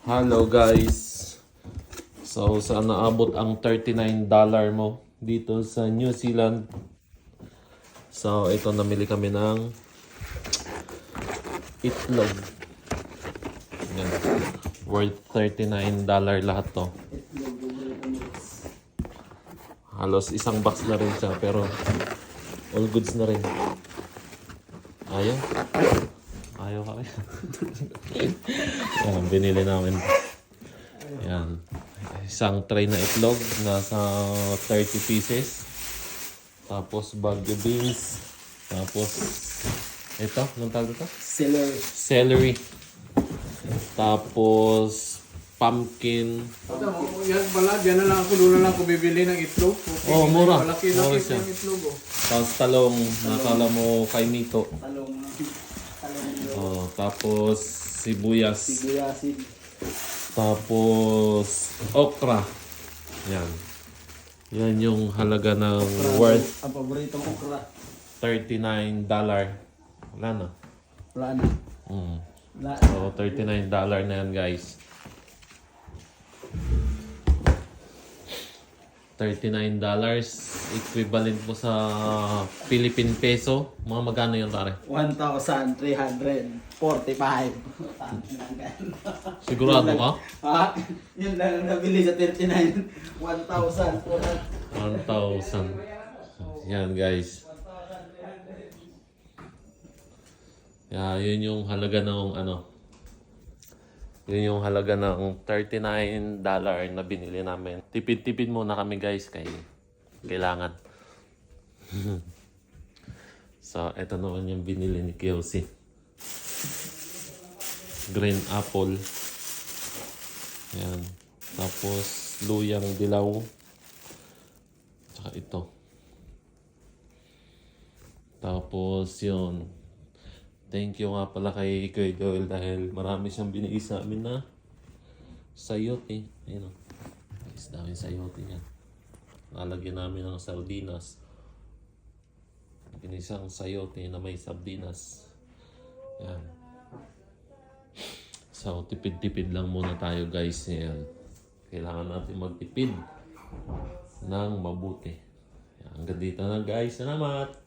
Hello guys. So saan naabot ang $39 mo dito sa New Zealand? So ito namili kami ng itlog. Yan. Worth $39 lahat to. Halos isang box na rin siya pero all goods na rin. Ayaw? Ayaw ka rin. Yan, binili namin. Yan. Isang tray na itlog, nasa 30 pieces. Tapos bagyo beans. Tapos, ito, anong tawag ito? Celery. Celery. Tapos, pumpkin. Yan pala, dyan na lang ako, doon na lang ako bibili ng itlog. Okay, Oh, mura. Malaki-laki Mura po siya. yung itlog. Oh. Tapos talong, nakala mo kay Mito. Talong Oh, tapos sibuyas. sibuyasin. Tapos okra. Yan. Yan yung halaga ng worth Ang paborito kong okra. $39. Wala na. Wala na. Wala. So $39 na yan guys. $39 equivalent po sa Philippine peso. Mga magkano yun pare? 1,345. Sigurado ka? Ha? Yun lang ang nabili sa 39. 1,000. 1,000. Yan guys. Yun yung halaga ng ano. Yun yung halaga ng $39 na binili namin. Tipid-tipid muna kami guys kay kailangan. So, ito naman yung binili ni Kiyossi. Green apple. Yan. Tapos, luyang dilaw. Tsaka ito. Tapos, yun. Thank you nga pala kay Kuya Joel dahil marami siyang binigay sa amin na sayote. Ayun o. Guys, dami sayote yan. Lalagyan namin ng sardinas. Ginisang sayote na may sardinas. Yan. So, tipid-tipid lang muna tayo guys. Yan. Kailangan natin magtipid ng mabuti. Yan. Hanggang dito na guys. Salamat!